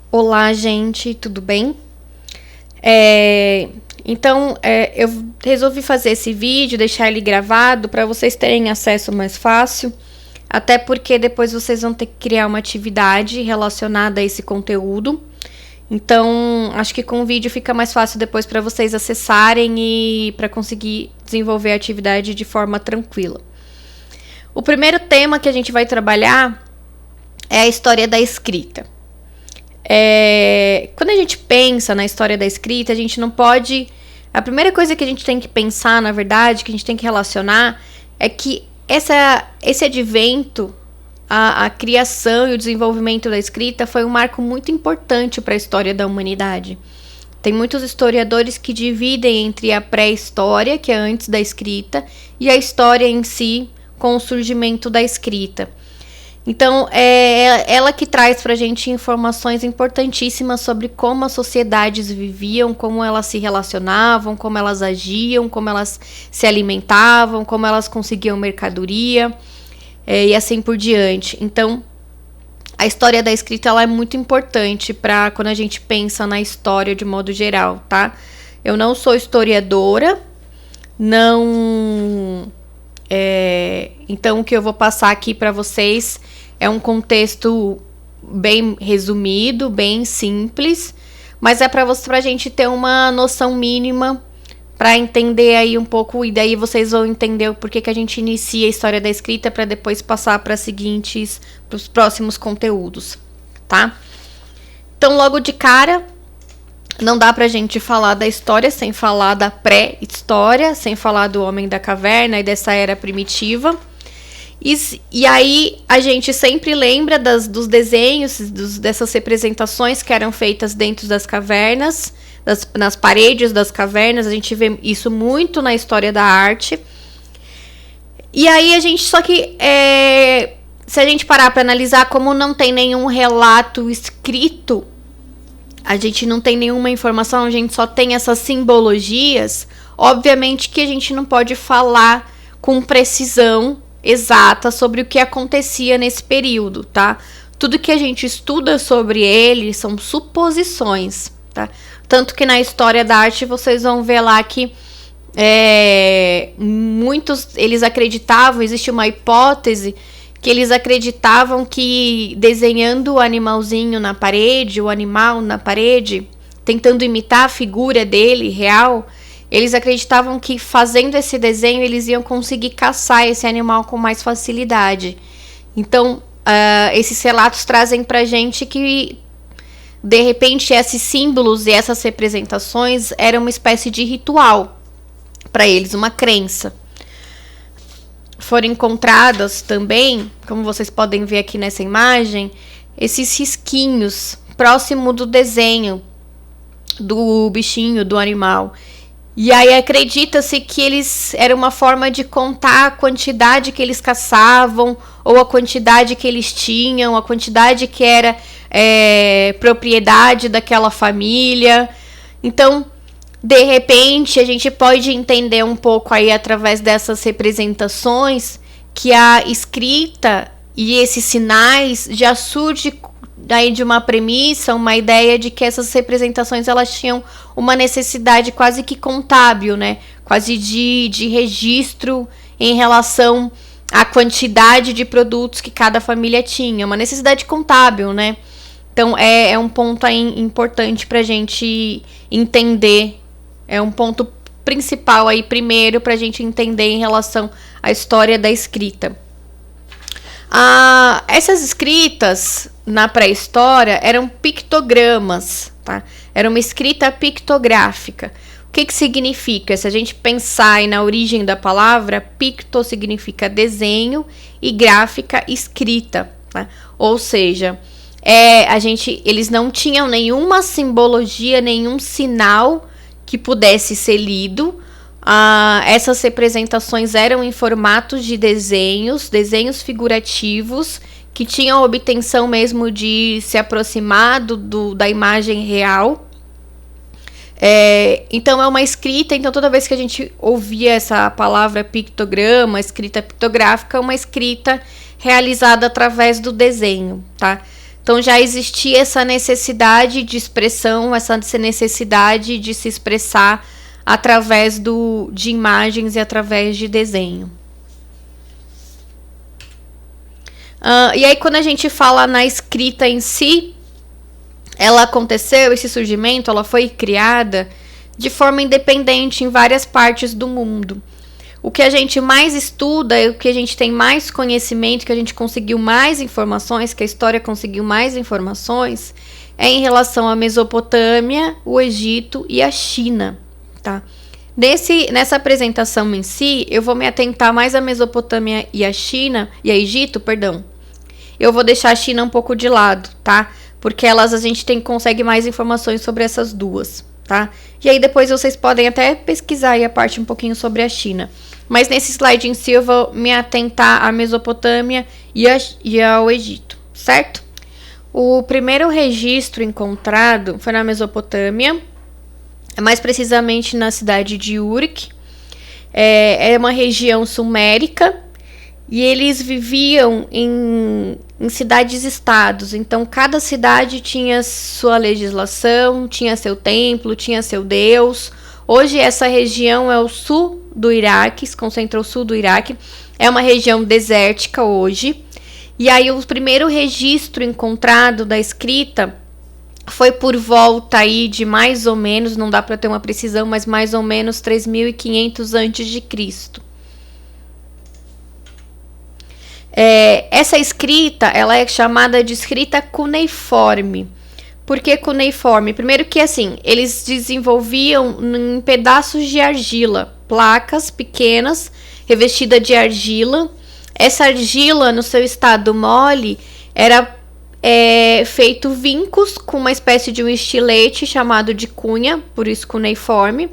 Olá, gente, tudo bem? Eu resolvi fazer esse vídeo, deixar ele gravado para vocês terem acesso mais fácil, até porque depois vocês vão ter que criar uma atividade relacionada a esse conteúdo. Então, acho que com o vídeo fica mais fácil depois para vocês acessarem e para conseguir desenvolver a atividade de forma tranquila. O primeiro tema que a gente vai trabalhar é a história da escrita. Quando a gente pensa na história da escrita, a gente não pode... A primeira coisa que a gente tem que pensar, na verdade, que a gente tem que relacionar, é que esse advento, a criação e o desenvolvimento da escrita foi um marco muito importante para a história da humanidade. Tem muitos historiadores que dividem entre a pré-história, que é antes da escrita, e a história em si, com o surgimento da escrita. Então, é ela que traz para a gente informações importantíssimas sobre como as sociedades viviam, como elas se relacionavam, como elas agiam, como elas se alimentavam, como elas conseguiam mercadoria e assim por diante. Então, a história da escrita ela é muito importante para quando a gente pensa na história de modo geral, tá? Eu não sou historiadora, então o que eu vou passar aqui para vocês é um contexto bem resumido, bem simples, mas é para a gente ter uma noção mínima para entender aí um pouco, e daí vocês vão entender o porquê que a gente inicia a história da escrita para depois passar para os próximos conteúdos, tá? Então, logo de cara, não dá pra gente falar da história sem falar da pré-história, sem falar do homem da caverna e dessa era primitiva. E aí a gente sempre lembra dos desenhos, dessas representações que eram feitas dentro das cavernas, nas paredes das cavernas. A gente vê isso muito na história da arte. E aí se a gente parar para analisar, como não tem nenhum relato escrito, a gente não tem nenhuma informação, a gente só tem essas simbologias, obviamente que a gente não pode falar com precisão exata sobre o que acontecia nesse período, tá? Tudo que a gente estuda sobre ele são suposições, tá? Tanto que na história da arte vocês vão ver lá que muitos, eles acreditavam, existe uma hipótese que eles acreditavam que desenhando o animalzinho na parede, o animal na parede, tentando imitar a figura dele real, eles acreditavam que fazendo esse desenho eles iam conseguir caçar esse animal com mais facilidade. Então, esses relatos trazem pra gente que, de repente, esses símbolos e essas representações eram uma espécie de ritual para eles, uma crença. Foram encontradas também, como vocês podem ver aqui nessa imagem, esses risquinhos próximo do desenho do bichinho, do animal. E aí acredita-se que eles eram uma forma de contar a quantidade que eles caçavam, ou a quantidade que eles tinham, a quantidade que era propriedade daquela família. Então, de repente, a gente pode entender um pouco aí através dessas representações que a escrita e esses sinais já surge daí de uma premissa, uma ideia de que essas representações elas tinham uma necessidade quase que contábil, né? Quase de registro em relação à quantidade de produtos que cada família tinha, uma necessidade contábil, né? Então é um ponto aí importante para a gente entender. É um ponto principal aí, primeiro, para a gente entender em relação à história da escrita. Essas escritas na pré-história eram pictogramas, tá? Era uma escrita pictográfica. O que significa? Se a gente pensar aí na origem da palavra, picto significa desenho e gráfica, escrita, tá? Ou seja, eles não tinham nenhuma simbologia, nenhum sinal que pudesse ser lido. Essas representações eram em formatos de desenhos figurativos, que tinham a obtenção mesmo de se aproximar da imagem real. Então é uma escrita, então toda vez que a gente ouvia essa palavra pictograma, escrita pictográfica, é uma escrita realizada através do desenho, tá? Então já existia essa necessidade de expressão, essa necessidade de se expressar através de imagens e através de desenho. E aí quando a gente fala na escrita em si, ela aconteceu, esse surgimento, ela foi criada de forma independente em várias partes do mundo. O que a gente mais estuda, o que a gente tem mais conhecimento, que a gente conseguiu mais informações, que a história conseguiu mais informações, é em relação à Mesopotâmia, o Egito e a China, tá? Nessa apresentação em si, eu vou me atentar mais à Mesopotâmia e a China, e a Egito, perdão. Eu vou deixar a China um pouco de lado, tá? Porque a gente consegue mais informações sobre essas duas, tá? E aí depois vocês podem até pesquisar aí a parte um pouquinho sobre a China. Mas nesse slide em si eu vou me atentar à Mesopotâmia e ao Egito, certo? O primeiro registro encontrado foi na Mesopotâmia, mais precisamente na cidade de Uruk. É uma região sumérica e eles viviam em cidades-estados. Então, cada cidade tinha sua legislação, tinha seu templo, tinha seu deus. Hoje, essa região é o sul do Iraque, se concentra o sul do Iraque. É uma região desértica hoje. E aí, o primeiro registro encontrado da escrita foi por volta aí de mais ou menos, não dá para ter uma precisão, mas mais ou menos 3.500 a.C. Essa escrita, ela é chamada de escrita cuneiforme. Por que cuneiforme? Primeiro que assim, eles desenvolviam em pedaços de argila, placas pequenas, revestidas de argila. Essa argila, no seu estado mole, era feito vincos com uma espécie de um estilete chamado de cunha, por isso cuneiforme.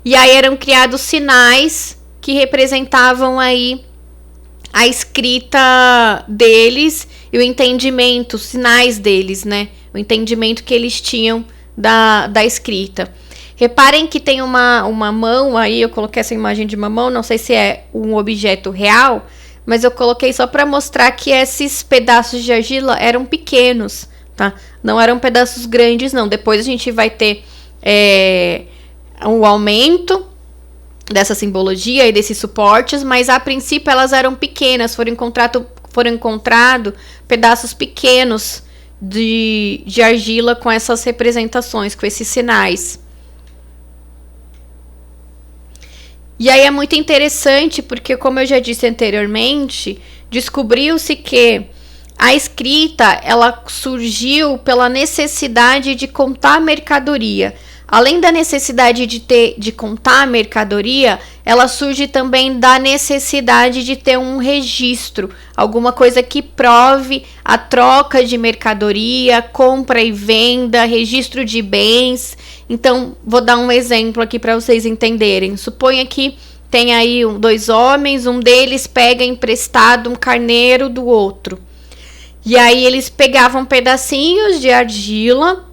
E aí eram criados sinais que representavam aí a escrita deles e o entendimento, os sinais deles, né? O entendimento que eles tinham da escrita. Reparem que tem uma mão aí, eu coloquei essa imagem de uma mão, não sei se é um objeto real, mas eu coloquei só para mostrar que esses pedaços de argila eram pequenos, tá? Não eram pedaços grandes, não. Depois a gente vai ter um aumento dessa simbologia e desses suportes, mas a princípio elas eram pequenas, foram encontrados pedaços pequenos de argila com essas representações, com esses sinais. E aí é muito interessante porque, como eu já disse anteriormente, descobriu-se que a escrita ela surgiu pela necessidade de contar mercadoria. Além da necessidade de contar a mercadoria, ela surge também da necessidade de ter um registro, alguma coisa que prove a troca de mercadoria, compra e venda, registro de bens. Então, vou dar um exemplo aqui para vocês entenderem. Suponha que tem aí dois homens, um deles pega emprestado um carneiro do outro. E aí eles pegavam pedacinhos de argila,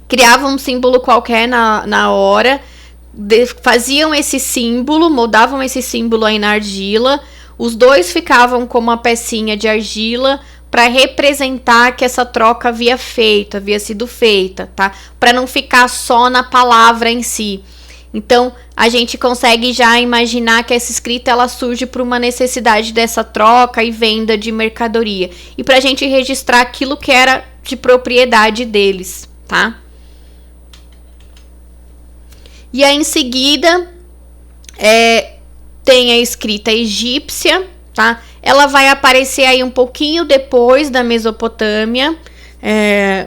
criavam um símbolo qualquer na hora, faziam esse símbolo, moldavam esse símbolo aí na argila, os dois ficavam com uma pecinha de argila para representar que essa troca havia sido feita, tá? Para não ficar só na palavra em si. Então, a gente consegue já imaginar que essa escrita ela surge por uma necessidade dessa troca e venda de mercadoria. E para a gente registrar aquilo que era de propriedade deles, tá? E aí, em seguida, tem a escrita egípcia, tá? Ela vai aparecer aí um pouquinho depois da Mesopotâmia,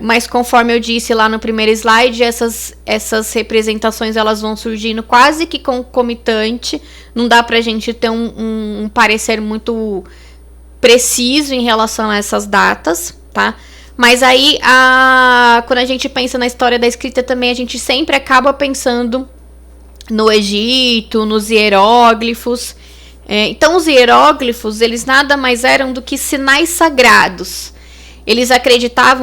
mas conforme eu disse lá no primeiro slide, essas representações elas vão surgindo quase que concomitante. Não dá pra gente ter um parecer muito preciso em relação a essas datas, tá? Mas aí, quando a gente pensa na história da escrita também, a gente sempre acaba pensando no Egito, nos hieróglifos. Então, os hieróglifos, eles nada mais eram do que sinais sagrados.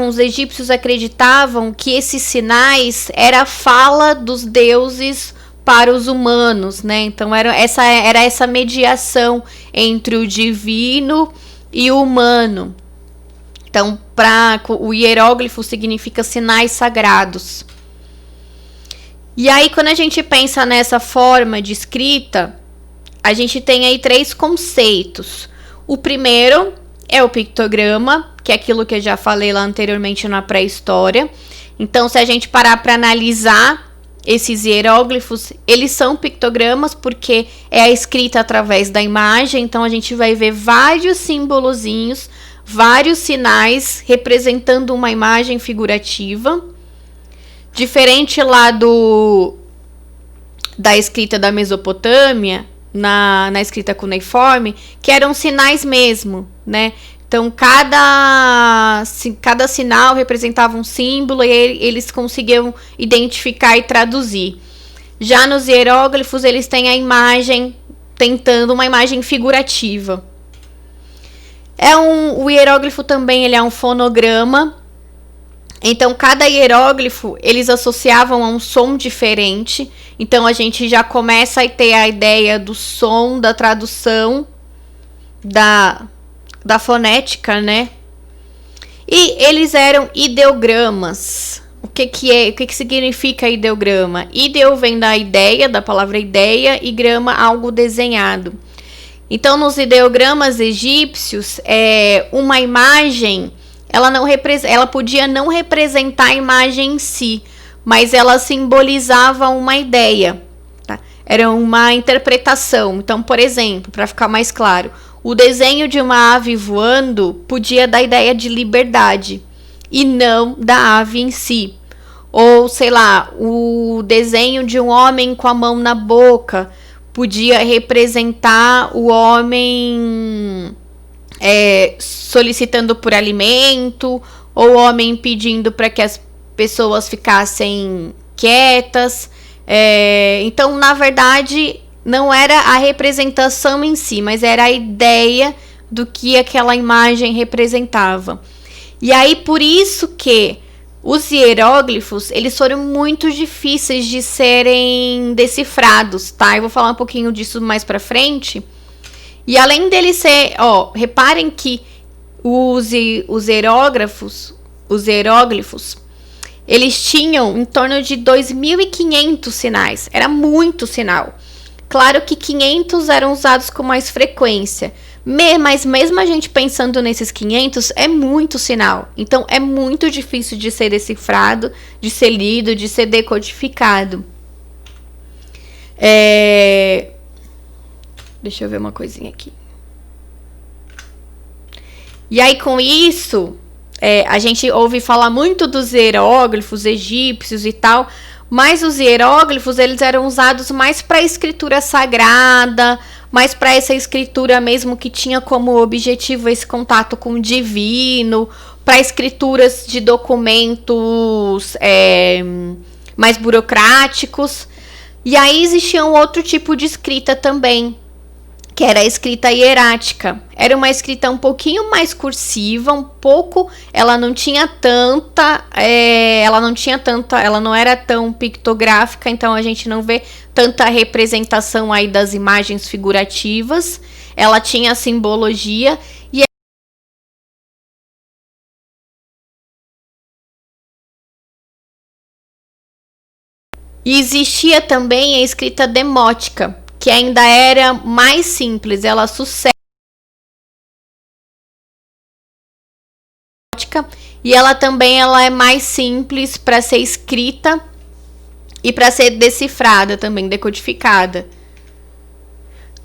Os egípcios acreditavam que esses sinais era a fala dos deuses para os humanos, né? Então, era essa mediação entre o divino e o humano. Então, o hieróglifo significa sinais sagrados. E aí, quando a gente pensa nessa forma de escrita, a gente tem aí 3 conceitos. O primeiro é o pictograma, que é aquilo que eu já falei lá anteriormente na pré-história. Então, se a gente parar para analisar esses hieróglifos, eles são pictogramas porque é a escrita através da imagem. Então, a gente vai ver vários simbolozinhos, vários sinais representando uma imagem figurativa. Diferente lá da escrita da Mesopotâmia, na escrita cuneiforme, que eram sinais mesmo, né? Então, cada sinal representava um símbolo e eles conseguiam identificar e traduzir. Já nos hieróglifos, eles têm a imagem, tentando uma imagem figurativa. O hieróglifo também ele é um fonograma. Então, cada hieróglifo, eles associavam a um som diferente. Então, a gente já começa a ter a ideia do som, da tradução, da fonética, né? E eles eram ideogramas. O que significa ideograma? Ideo vem da ideia, da palavra ideia, e grama, algo desenhado. Então, nos ideogramas egípcios, uma imagem, ela podia não representar a imagem em si, mas ela simbolizava uma ideia, tá? Era uma interpretação. Então, por exemplo, para ficar mais claro, o desenho de uma ave voando podia dar ideia de liberdade e não da ave em si. Ou, sei lá, o desenho de um homem com a mão na boca podia representar o homem solicitando por alimento, ou o homem pedindo para que as pessoas ficassem quietas. Então, na verdade, não era a representação em si, mas era a ideia do que aquela imagem representava. E aí, por isso que os hieróglifos, eles foram muito difíceis de serem decifrados, tá? Eu vou falar um pouquinho disso mais pra frente. E além dele ser, reparem que os hieróglifos, eles tinham em torno de 2.500 sinais. Era muito sinal. Claro que 500 eram usados com mais frequência. Mas mesmo a gente pensando nesses 500, é muito sinal. Então, é muito difícil de ser decifrado, de ser lido, de ser decodificado. Deixa eu ver uma coisinha aqui. E aí, com isso, a gente ouve falar muito dos hieróglifos egípcios e tal, mas os hieróglifos, eles eram usados mais para escritura sagrada, mais para essa escritura mesmo que tinha como objetivo esse contato com o divino, para escrituras de documentos mais burocráticos. E aí existia um outro tipo de escrita também, que era a escrita hierática. Era uma escrita um pouquinho mais cursiva, ela não era tão pictográfica, então a gente não vê tanta representação aí das imagens figurativas. Ela tinha simbologia e existia também a escrita demótica, que ainda era mais simples, ela sucede. E ela é mais simples para ser escrita e para ser decifrada também, decodificada.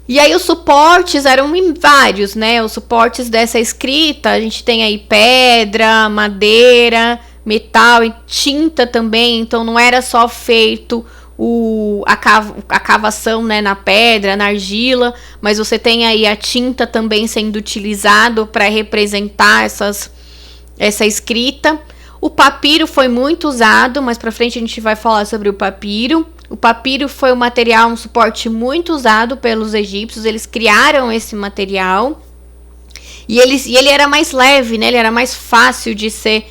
E aí os suportes eram vários, né? Os suportes dessa escrita, a gente tem aí pedra, madeira, metal e tinta também. Então não era só feito a cavação, né, na pedra, na argila, mas você tem aí a tinta também sendo utilizado para representar essa escrita. O papiro foi muito usado, mas para frente a gente vai falar sobre o papiro. O papiro foi um suporte muito usado pelos egípcios. Eles criaram esse material e ele era mais leve, né? Ele era mais fácil de ser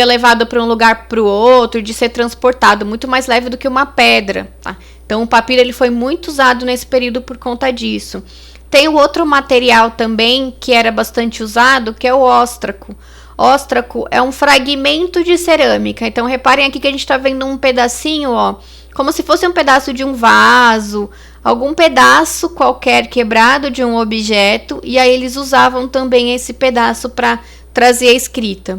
levado para um lugar para o outro, de ser transportado, muito mais leve do que uma pedra, tá? Então o papiro ele foi muito usado nesse período por conta disso. Tem o outro material também que era bastante usado, que é o óstraco. Óstraco é um fragmento de cerâmica. Então, reparem aqui que a gente está vendo um pedacinho, ó, como se fosse um pedaço de um vaso, algum pedaço qualquer quebrado de um objeto, e aí eles usavam também esse pedaço para trazer a escrita.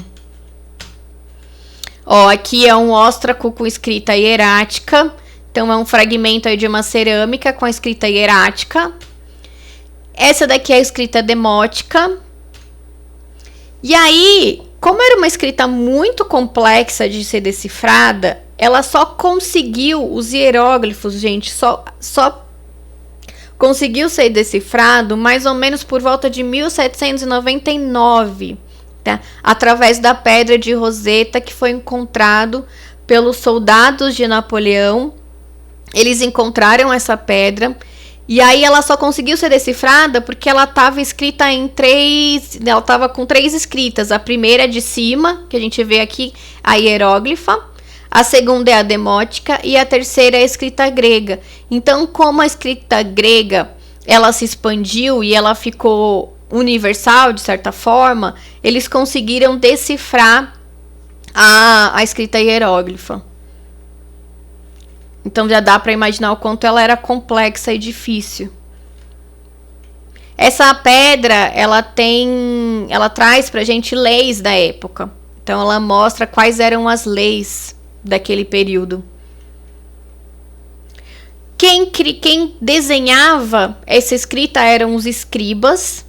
Ó, aqui é um óstraco com escrita hierática, então é um fragmento aí de uma cerâmica com a escrita hierática. Essa daqui é a escrita demótica. E aí, como era uma escrita muito complexa de ser decifrada, ela só conseguiu, os hieróglifos, gente, só conseguiu ser decifrado mais ou menos por volta de 1799, tá? Através da pedra de Roseta que foi encontrado pelos soldados de Napoleão. Eles encontraram essa pedra e aí ela só conseguiu ser decifrada porque ela estava escrita em ela estava com 3 escritas. A primeira é de cima, que a gente vê aqui, a hieróglifa. A segunda é a demótica e a terceira é a escrita grega. Então, como a escrita grega ela se expandiu e ela ficou universal de certa forma, eles conseguiram decifrar a escrita hieróglifa. Então já dá para imaginar o quanto ela era complexa e difícil. Essa pedra, ela traz pra gente leis da época. Então ela mostra quais eram as leis daquele período. Quem desenhava essa escrita eram os escribas.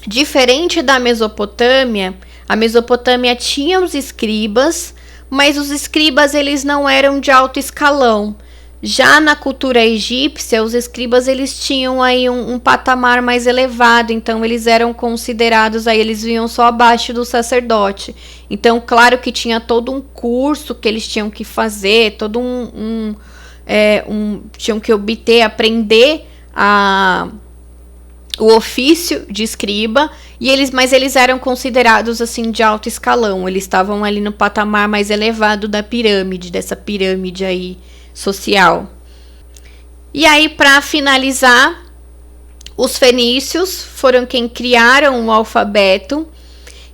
Diferente da Mesopotâmia, a Mesopotâmia tinha os escribas, mas os escribas eles não eram de alto escalão. Já na cultura egípcia, os escribas eles tinham aí um patamar mais elevado, então eles eram considerados, aí eles vinham só abaixo do sacerdote. Então, claro que tinha todo um curso que eles tinham que fazer, todo tinham que aprender o ofício de escriba, mas eles eram considerados assim de alto escalão, eles estavam ali no patamar mais elevado da pirâmide, dessa pirâmide aí social. E aí, para finalizar, os fenícios foram quem criaram o alfabeto,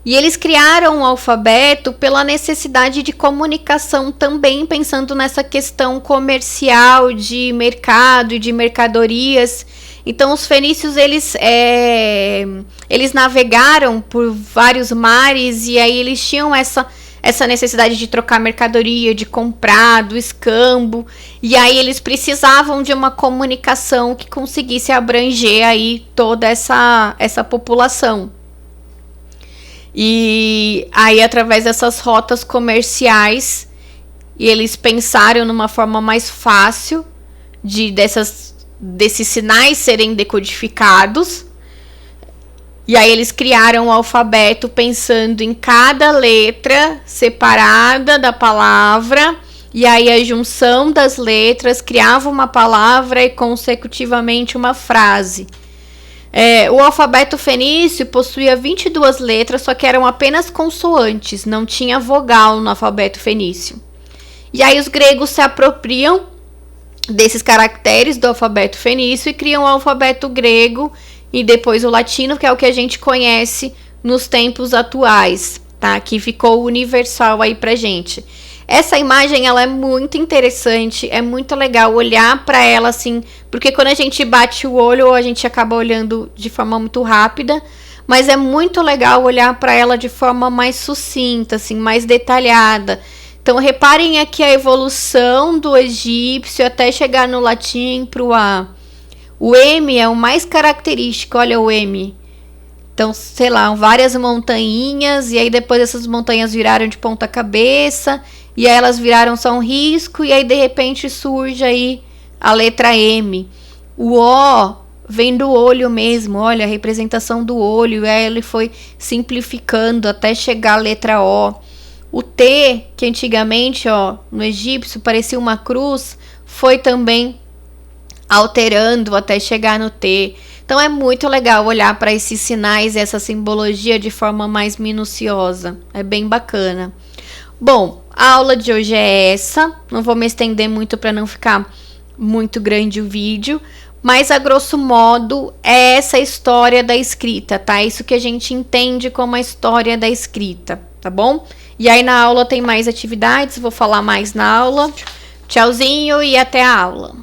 e eles criaram o alfabeto pela necessidade de comunicação também, pensando nessa questão comercial de mercado e de mercadorias. Então, os fenícios, eles navegaram por vários mares e aí eles tinham essa necessidade de trocar mercadoria, de comprar, do escambo. E aí eles precisavam de uma comunicação que conseguisse abranger aí toda essa população. E aí, através dessas rotas comerciais, eles pensaram numa forma mais fácil desses sinais serem decodificados. E aí eles criaram o alfabeto pensando em cada letra separada da palavra. E aí a junção das letras criava uma palavra e consecutivamente uma frase. O alfabeto fenício possuía 22 letras, só que eram apenas consoantes, não tinha vogal no alfabeto fenício. E aí os gregos se apropriam desses caracteres do alfabeto fenício e criam o alfabeto grego e depois o latino, que é o que a gente conhece nos tempos atuais, tá? Que ficou universal aí pra gente. Essa imagem, ela é muito interessante, é muito legal olhar para ela assim, porque quando a gente bate o olho, a gente acaba olhando de forma muito rápida, mas é muito legal olhar para ela de forma mais sucinta, assim, mais detalhada. Então, reparem aqui a evolução do egípcio até chegar no latim para o A. O M é o mais característico, olha o M. Então, sei lá, várias montanhas, e aí depois essas montanhas viraram de ponta cabeça, e aí elas viraram só um risco, e aí de repente surge aí a letra M. O O vem do olho mesmo, olha a representação do olho, e aí ele foi simplificando até chegar a letra O. O T, que antigamente, ó, no egípcio parecia uma cruz, foi também alterando até chegar no T. Então é muito legal olhar para esses sinais e essa simbologia de forma mais minuciosa. É bem bacana. Bom, a aula de hoje é essa. Não vou me estender muito para não ficar muito grande o vídeo. Mas, a grosso modo, é essa história da escrita, tá? Isso que a gente entende como a história da escrita, tá bom? E aí, na aula tem mais atividades, vou falar mais na aula. Tchauzinho e até a aula.